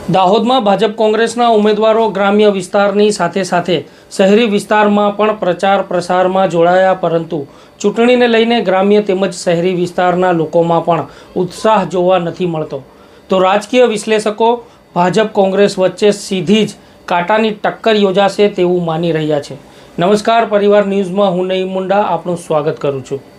દાહોદમાં ભાજપ કોંગ્રેસના ઉમેદવારો ગ્રામ્ય વિસ્તારની સાથે સાથે શહેરી વિસ્તારમાં પણ પ્રચાર પ્રસારમાં જોડાયા, પરંતુ ચૂંટણીને લઈને ગ્રામ્ય તેમજ શહેરી વિસ્તારના લોકોમાં પણ ઉત્સાહ જોવા નથી મળતો. તો રાજકીય વિશ્લેષકો ભાજપ કોંગ્રેસ વચ્ચે સીધી જ કાંટાની ટક્કર યોજાશે તેવું માની રહ્યા છે. નમસ્કાર, પરિવાર ન્યૂઝમાં હું નઈમ મુંડા આપનું સ્વાગત કરું છું.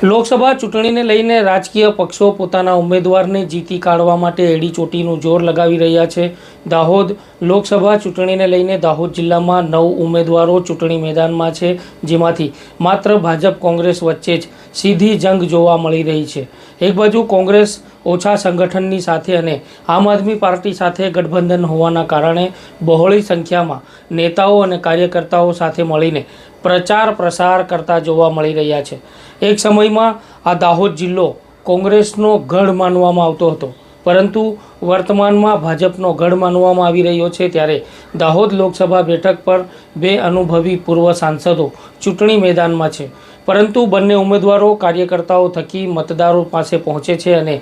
લોકસભા ચૂંટણીને લઈને રાજકીય પક્ષો પોતાના ઉમેદવારને જીતી કાઢવા માટે એડીચોટીનું જોર લગાવી રહ્યા છે. દાહોદ લોકસભા ચૂંટણીને લઈને દાહોદ જિલ્લામાં 9 ઉમેદવારો ચૂંટણી મેદાનમાં છે, જેમાંથી માત્ર ભાજપ કોંગ્રેસ વચ્ચે જ સીધી જંગ જોવા મળી રહી છે. એક બાજુ કોંગ્રેસ ઓછા સંગઠનની સાથે અને આમ આદમી પાર્ટી સાથે ગઠબંધન હોવાના કારણે બહોળી સંખ્યામાં નેતાઓ અને કાર્યકર્તાઓ સાથે મળીને પ્રચાર પ્રસાર કરતા જોવા મળી રહ્યા છે. એક સમયમાં આ દાહોદ જિલ્લો કોંગ્રેસનો ગઢ માનવામાં આવતો હતો, પરંતુ વર્તમાનમાં ભાજપનો ગઢ માનવામાં આવી રહ્યો છે. ત્યારે દાહોદ લોકસભા બેઠક પર 2 અનુભવી પૂર્વ સાંસદો ચૂંટણી મેદાનમાં છે, પરંતુ બંને ઉમેદવારો કાર્યકર્તાઓ થકી મતદારો પાસે પહોંચે છે અને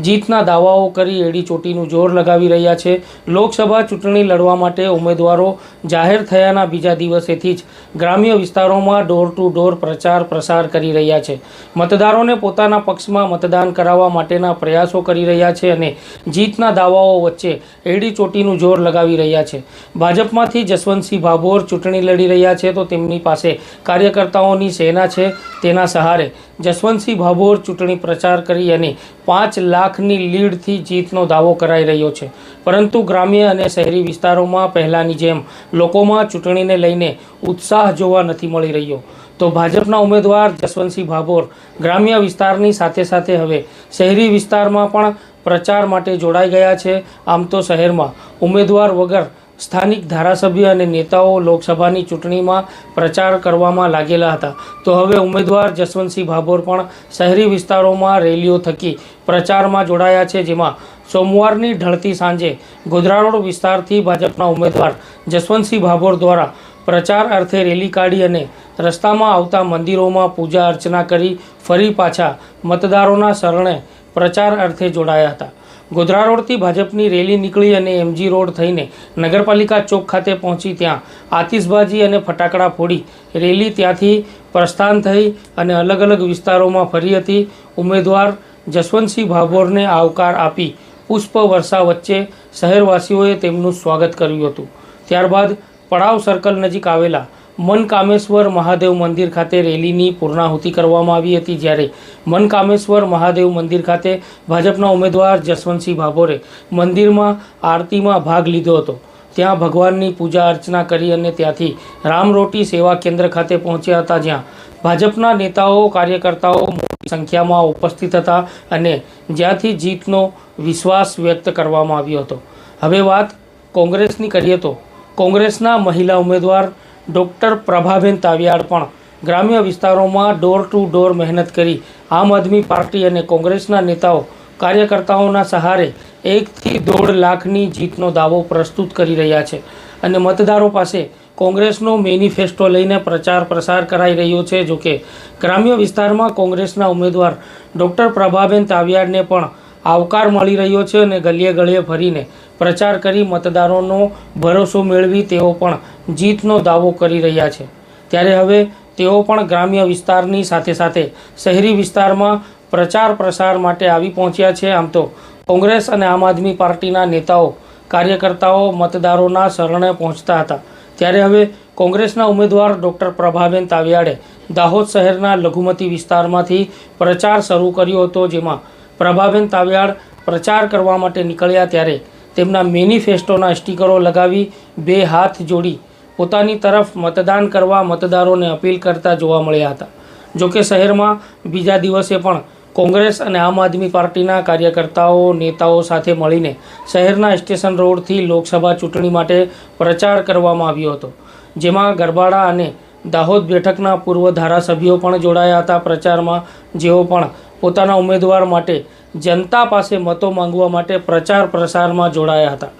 જીતના દાવાઓ કરી એડીચોટીનું જોર લગાવી રહ્યા છે. લોકસભા ચૂંટણી લડવા માટે ઉમેદવારો જાહેર થયાના બીજા દિવસેથી જ ગ્રામ્ય વિસ્તારોમાં ડોર ટુ ડોર પ્રચાર પ્રસાર કરી રહ્યા છે. મતદારોને પોતાના પક્ષમાં મતદાન કરાવવા માટેના પ્રયાસો કરી રહ્યા છે અને જીતના દાવાઓ વચ્ચે એડીચોટીનું જોર લગાવી રહ્યા છે. ભાજપમાંથી જસવંતસિંહ ભાભોર ચૂંટણી લડી રહ્યા છે, તો તેમની પાસે કાર્યકર્તાઓની સેના છે. તેના સહારે જસવંતસિંહ ભાભોર ચૂંટણી પ્રચાર કરી અને 5 લાખની લીડથી જીતનો દાવો કરાઈ રહ્યો છે. પરંતુ ગ્રામ્ય અને શહેરી વિસ્તારોમાં પહેલાંની જેમ લોકોમાં ચૂંટણીને લઈને ઉત્સાહ જોવા નથી મળી રહ્યો. તો ભાજપના ઉમેદવાર જસવંતસિંહ ભાભોર ગ્રામ્ય વિસ્તારની સાથે સાથે હવે શહેરી વિસ્તારમાં પણ પ્રચાર માટે જોડાઈ ગયા છે. આમ તો શહેરમાં ઉમેદવાર વગર સ્થાનિક ધારાસભ્ય અને નેતાઓ લોકસભાની ચૂંટણીમાં પ્રચાર કરવામાં લાગેલા હતા, તો હવે ઉમેદવાર જસવંતસિંહ ભાભોર પણ શહેરી વિસ્તારોમાં રેલીઓ થકી પ્રચારમાં જોડાયા છે. જેમાં સોમવારની ઢળતી સાંજે ગોધરા રોડ વિસ્તારથી ભાજપના ઉમેદવાર જસવંતસિંહ ભાભોર દ્વારા પ્રચાર અર્થે રેલી કાઢી અને રસ્તામાં આવતા મંદિરોમાં પૂજા અર્ચના કરી ફરી પાછા મતદારોના શરણે પ્રચાર અર્થે જોડાયા હતા. ગોધરા રોડથી ભાજપની રેલી નીકળી અને એમજી રોડ થઈને નગરપાલિકા ચોક ખાતે પહોંચી, ત્યાં આતિશબાજી અને ફટાકડા ફોડી રેલી ત્યાંથી પ્રસ્થાન થઈ અને અલગ અલગ વિસ્તારોમાં ફરી હતી. ઉમેદવાર જસવંતસિંહ ભાભોરને આવકાર આપી પુષ્પ વર્ષા વચ્ચે શહેરવાસીઓએ તેમનું સ્વાગત કર્યું હતું. ત્યારબાદ પડાવ સર્કલ નજીક આવેલા મનકામેશ્વર મહાદેવ મંદિર ખાતે રેલીની પૂર્ણાહુતિ કરવામાં આવી હતી. જ્યારે મનકામેશ્વર મહાદેવ મંદિર ખાતે ભાજપના ઉમેદવાર જસવંતસિંહ ભાભોરે મંદિરમાં આરતીમાં ભાગ લીધો હતો. ત્યાં ભગવાનની પૂજા અર્ચના કરી અને ત્યાંથી રામરોટી સેવા કેન્દ્ર ખાતે પહોંચ્યા હતા, જ્યાં ભાજપના નેતાઓ કાર્યકર્તાઓ મોટી સંખ્યામાં ઉપસ્થિત હતા અને જ્યાંથી જીતનો વિશ્વાસ વ્યક્ત કરવામાં આવ્યો હતો. હવે વાત કોંગ્રેસની કરીએ તો કોંગ્રેસના મહિલા ઉમેદવાર ડૉક્ટર પ્રભાબેન તાવિયાડ પણ ગ્રામ્ય વિસ્તારોમાં ડોર ટુ ડોર મહેનત કરી આમ આદમી પાર્ટી અને કોંગ્રેસના નેતાઓ કાર્યકર્તાઓના સહારે 1 થી 1.5 લાખની જીતનો દાવો પ્રસ્તુત કરી રહ્યા છે અને મતદારો પાસે કોંગ્રેસનો મેનિફેસ્ટો લઈને પ્રચાર પ્રસાર કરાઈ રહ્યો છે. જોકે ગ્રામ્ય વિસ્તારમાં કોંગ્રેસના ઉમેદવાર ડૉક્ટર પ્રભાબેન તાવિયાડને પણ આવકાર મળી રહ્યો છે અને ગલીએ ગળીએ ફરીને પ્રચાર કરી મતદારોનો ભરોસો મેળવી તેઓ પણ જીતનો દાવો કરી રહ્યા છે. ત્યારે હવે તેઓ પણ ગ્રામ્ય વિસ્તારની સાથે સાથે શહેરી વિસ્તારમાં પ્રચાર પ્રસાર માટે આવી પહોંચ્યા છે. આમ તો કોંગ્રેસ અને આમ આદમી પાર્ટીના નેતાઓ કાર્યકર્તાઓ મતદારોના શરણે પહોંચતા હતા, ત્યારે હવે કોંગ્રેસના ઉમેદવાર ડૉક્ટર પ્રભાબેન તાવિયાડે દાહોદ શહેરના લઘુમતી વિસ્તારમાંથી પ્રચાર શરૂ કર્યો હતો. જેમાં પ્રભાબેન તાવિયાડ પ્રચાર કરવા માટે નીકળ્યા ત્યારે તેમના મેનિફેસ્ટોના સ્ટીકરો લગાવી 2 હાથ જોડી પોતાની તરફ મતદાન કરવા મતદારોને અપીલ કરતા જોવા મળ્યા હતા. જોકે શહેરમાં બીજા દિવસે પણ કોંગ્રેસ અને આમ આદમી પાર્ટીના કાર્યકર્તાઓ નેતાઓ સાથે મળીને શહેરના સ્ટેશન રોડથી લોકસભા ચૂંટણી માટે પ્રચાર કરવામાં આવ્યો હતો, જેમાં ગરબાડા અને દાહોદ બેઠકના પૂર્વ ધારાસભ્યો પણ જોડાયા હતા પ્રચારમાં, જેઓ પણ પોતાના ઉમેદવાર માટે જનતા પાસે મતો માંગવા માટે પ્રચાર પ્રસારમાં જોડાયા હતા.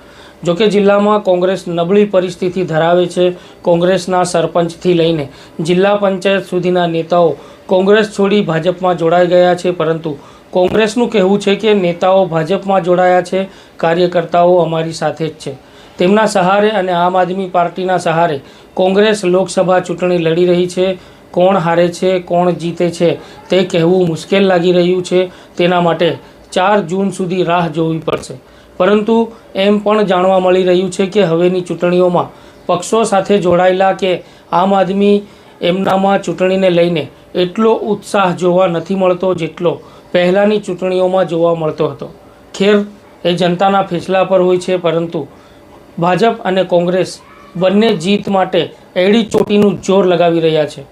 જોકે જિલ્લામાં કોંગ્રેસ નબળી પરિસ્થિતિ ધરાવે છે. કોંગ્રેસના સરપંચથી લઈને જિલ્લા પંચાયત સુધીના નેતાઓ કોંગ્રેસ છોડી ભાજપમાં જોડાઈ ગયા છે, પરંતુ કોંગ્રેસનું કહેવું છે કે નેતાઓ ભાજપમાં જોડાયા છે, કાર્યકર્તાઓ અમારી સાથે જ છે. તેમના સહારે અને આમ આદમી પાર્ટીના સહારે કોંગ્રેસ લોકસભા ચૂંટણી લડી રહી છે. કોણ હારે છે, કોણ જીતે છે તે કહેવું મુશ્કેલ લાગી રહ્યું છે. તેના માટે 4 જૂન સુધી રાહ જોવી પડશે. પરંતુ એમ પણ જાણવા મળી રહ્યું છે કે હવેની ચૂંટણીઓમાં પક્ષો સાથે જોડાયેલા કે આમ આદમી એમનામાં ચૂંટણીને લઈને એટલો ઉત્સાહ જોવા નથી મળતો જેટલો પહેલાંની ચૂંટણીઓમાં જોવા મળતો હતો. ખેર, એ જનતાના ફેસલા પર હોય છે, પરંતુ ભાજપ અને કોંગ્રેસ બંને જીત માટે એડી ચોટીનું જોર લગાવી રહ્યા છે.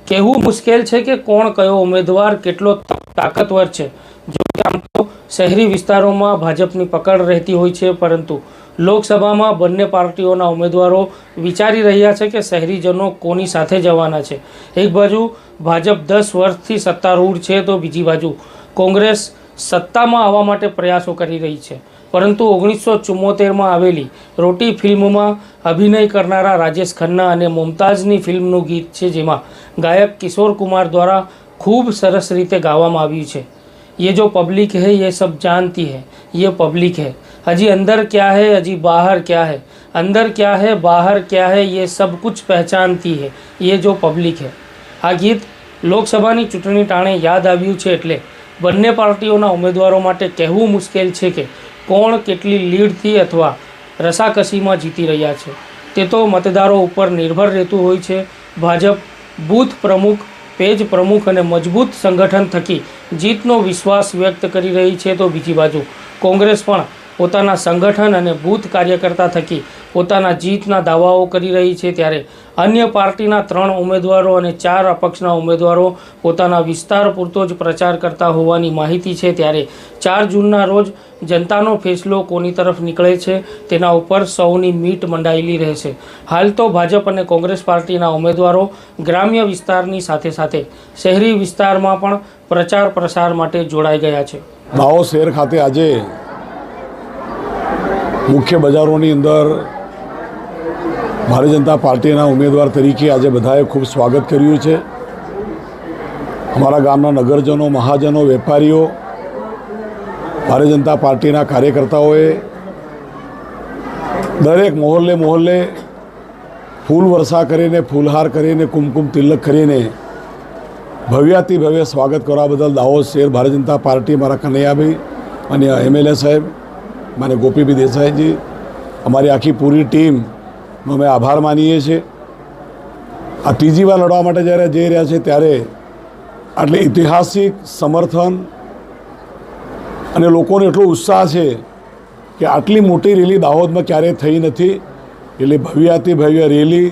કહેવું મુશ્કેલ છે કે કોણ કયો ઉમેદવાર કેટલો તાકાતવર છે. જો કે આમ તો શહેરી વિસ્તારોમાં ભાજપની પકડ રહેતી હોય છે, પરંતુ લોકસભામાં બંને પાર્ટીઓના ઉમેદવારો વિચારી રહ્યા છે કે શહેરીજનો કોની સાથે જવાના છે. એક બાજુ ભાજપ 10 વર્ષથી સત્તારૂઢ છે, તો બીજી બાજુ કોંગ્રેસ સત્તામાં આવવા માટે પ્રયાસો કરી રહી છે. પરંતુ 1974માં આવેલી રોટી ફિલ્મમાં અભિનય કરનારા રાજેશ ખન્ના અને મુમતાઝની ફિલ્મનું ગીત છે, જેમાં ગાયક કિશોર કુમાર દ્વારા ખૂબ સરસ રીતે ગાવામાં આવ્યું છે. ये जो पब्लिक है ये सब जानती है, ये पब्लिक है. अजी अंदर क्या है, अजी बाहर क्या है, अंदर क्या है, बाहर क्या है, ये सब कुछ पहचानती है, ये जो पब्लिक है. આ ગીત લોકસભાની ચૂંટણી ટાણે યાદ આવ્યું છે, એટલે બંને પાર્ટીઓના ઉમેદવારો માટે કહેવું મુશ્કેલ છે કે કોણ કેટલી લીડથી અથવા રસાકસીમાં જીતી રહ્યા છે. તે તો મતદારો ઉપર નિર્ભર રહેતું હોય છે. ભાજપ બૂથ પ્રમુખ, પેજ પ્રમુખ અને મજબૂત સંગઠન થકી જીતનો વિશ્વાસ વ્યક્ત કરી રહી છે, તો બીજી બાજુ કોંગ્રેસ પણ પોતાના સંગઠન અને બૂથ કાર્યકર્તા થકી પોતાના જીતના દાવાઓ કરી રહી છે. ત્યારે અન્ય પાર્ટીના 3 ઉમેદવારો અને 4 અપક્ષના ઉમેદવારો પોતાના વિસ્તાર પૂરતો જ પ્રચાર કરતા હોવાની માહિતી છે. ત્યારે 4 જૂનના રોજ જનતાનો ફેસલો કોની તરફ નીકળે છે તેના ઉપર સૌની મીટ મંડાયેલી રહેશે. હાલ તો ભાજપ અને કોંગ્રેસ પાર્ટીના ઉમેદવારો ગ્રામ્ય વિસ્તારની સાથે સાથે શહેરી વિસ્તારમાં પણ પ્રચાર પ્રસાર માટે જોડાઈ ગયા છે. દાહોદ શહેર ખાતે આજે મુખ્ય બજારોની અંદર ભારતીય જનતા પાર્ટીના ઉમેદવાર તરીકે આજે બધાએ ખૂબ સ્વાગત કર્યું છે. અમારા ગામના નગરજનો, મહાજનો, વેપારીઓ, ભારતીય જનતા પાર્ટીના કાર્યકર્તાઓએ દરેક મોહલ્લે ફૂલ વર્ષા કરીને, ફૂલહાર કરીને, કુમકુમ તિલક કરીને ભવ્યાતિ ભવ્ય સ્વાગત કરવા બદલ દાહોદ શહેર ભારતીય જનતા પાર્ટી, મારા કનૈયાભાઈ અને MLA સાહેબ માને ગોપીભાઈ દેસાઈજી, અમારી આખી પૂરી ટીમનો અમે આભાર માનીએ છીએ. આ ત્રીજી વાર લડવા માટે જ્યારે જઈ રહ્યા છે ત્યારે આટલી ઐતિહાસિક સમર્થન અને લોકોનો એટલો ઉત્સાહ છે કે આટલી મોટી રેલી દાહોદમાં ક્યારેય થઈ નથી. એટલે ભવ્યાતિ ભવ્ય રેલી,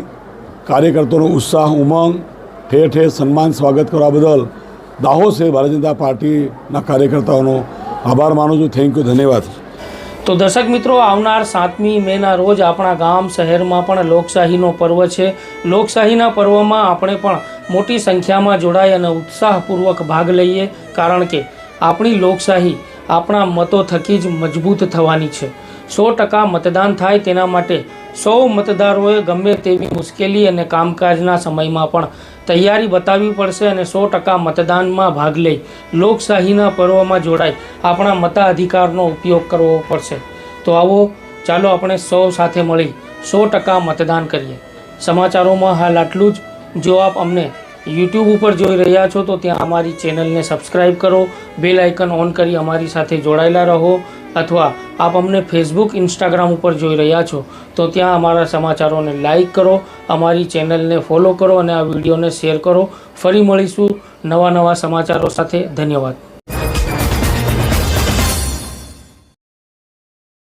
કાર્યકર્તાઓનો ઉત્સાહ, ઉમંગ, ઠેર ઠેર સન્માન, સ્વાગત કરવા બદલ દાહોદ શહેર ભારતીય જનતા પાર્ટીના કાર્યકર્તાઓનો આભાર માનું છું. થેન્ક યુ, ધન્યવાદ. તો દર્શક મિત્રો, આવનાર 7મી મેના રોજ આપણા ગામ શહેરમાં પણ લોકશાહીનો પર્વ છે. લોકશાહીના પર્વમાં આપણે પણ મોટી સંખ્યામાં જોડાઈ અને ઉત્સાહપૂર્વક ભાગ લઈએ, કારણ કે આપણી લોકશાહી આપણા મતો થકી જ મજબૂત થવાની છે. 100% મતદાન થાય તેના માટે સૌ મતદારોએ ગમે તેવી મુશ્કેલી અને કામકાજના સમયમાં પણ તૈયારી બતાવવી પડશે અને 100% મતદાનમાં ભાગ લઈ લોકશાહીના પર્વમાં જોડાઈ આપણા મતાધિકારનો ઉપયોગ કરવો પડશે. તો આવો, ચાલો આપણે સૌ સાથે મળી 100% મતદાન કરીએ. સમાચારોમાં હાલ આટલું જ. જો આપ અમને YouTube ઉપર જોઈ રહ્યા છો તો ત્યાં અમારી ચેનલને સબસ્ક્રાઈબ કરો, બેલ આઇકન ઓન કરી અમારી સાથે જોડાયેલા રહો, અથવા આપ અમને Facebook, Instagram ઉપર જોઈ રહ્યા છો તો ત્યાં અમારા સમાચારોને લાઈક કરો, અમારી ચેનલને ફોલો કરો અને આ વિડીયોને શેર કરો. ફરી મળીશું નવા સમાચારો સાથે. ધન્યવાદ.